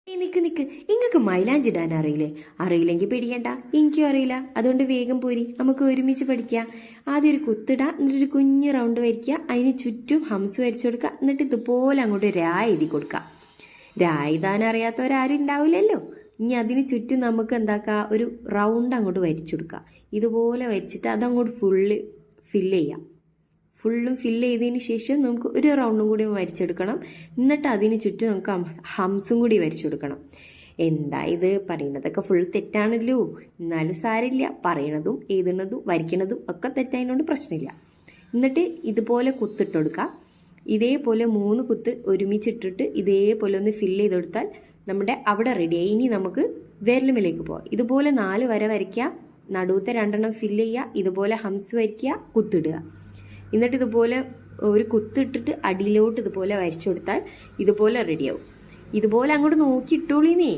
നിക്ക് നിക്ക്, ഇങ്ങക്ക് മൈലാഞ്ചി ഇടാൻ അറിയില്ലേ? അറിയില്ലെങ്കിൽ പേടിക്കണ്ട, എനിക്കും അറിയില്ല. അതുകൊണ്ട് വേഗം പോരി, നമുക്ക് ഒരുമിച്ച് പഠിക്കാം. ആദ്യം ഒരു കുത്തിടാം, എന്നിട്ടൊരു കുഞ്ഞ് റൗണ്ട് വരയ്ക്കുക, അതിന് ചുറ്റും ഹംസ് വരച്ചു കൊടുക്കുക, എന്നിട്ട് ഇതുപോലെ അങ്ങോട്ട് രാ എഴുതി കൊടുക്കുക. രാ എഴുതാൻ അറിയാത്തവരാരും ഉണ്ടാവില്ലല്ലോ. ഇനി അതിന് ചുറ്റും നമുക്ക് എന്താക്കുക, ഒരു റൗണ്ട് അങ്ങോട്ട് വരച്ചു കൊടുക്കുക. ഇതുപോലെ വരച്ചിട്ട് അതങ്ങോട്ട് ഫില്ല് ചെയ്യാം. ഫുള്ളും ഫില്ല് ചെയ്തതിന് ശേഷം നമുക്ക് ഒരു റൗണ്ടും കൂടി വരച്ചെടുക്കണം. എന്നിട്ട് അതിന് ചുറ്റും നമുക്ക് ഹംസും കൂടി വരച്ചു കൊടുക്കണം. എന്താ ഇത് പറയുന്നതൊക്കെ ഫുൾ തെറ്റാണല്ലോ. എന്നാലും സാരില്ല, പറയണതും എഴുതുന്നതും വരയ്ക്കണതും ഒക്കെ തെറ്റായതുകൊണ്ട് പ്രശ്നമില്ല. എന്നിട്ട് ഇതുപോലെ കുത്തിട്ട് കൊടുക്കുക. ഇതേപോലെ 3 കുത്ത് ഒരുമിച്ചിട്ടിട്ട് ഇതേപോലെ ഒന്ന് ഫില്ല് ചെയ്ത് കൊടുത്താൽ നമ്മുടെ അവിടെ റെഡിയായി. ഇനി നമുക്ക് വിരലുമേലേക്ക് പോവാം. ഇതുപോലെ 4 വര വരയ്ക്കുക, നടുവത്തെ 2 ഫില്ല് ചെയ്യുക, ഇതുപോലെ ഹംസ് വരയ്ക്കുക, കുത്തിടുക. എന്നിട്ട് ഇതുപോലെ ഒരു കുത്തിട്ടിട്ട് അടിയിലോട്ട് ഇതുപോലെ വരച്ചു കൊടുത്താൽ ഇതുപോലെ റെഡിയാവും. ഇതുപോലെ അങ്ങോട്ട് നോക്കി ഇട്ടോളീന്നേ.